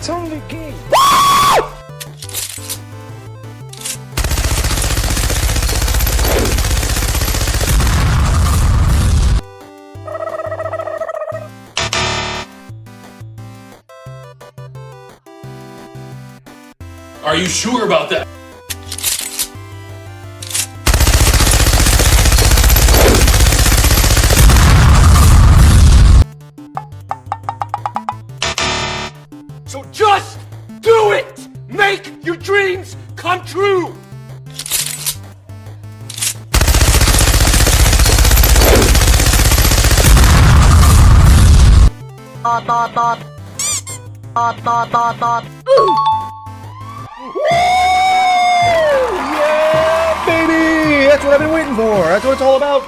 only a game. Are you sure about that? So just do it! Make your dreams come true! Yeah, baby! That's what I've been waiting for. That's what it's all about.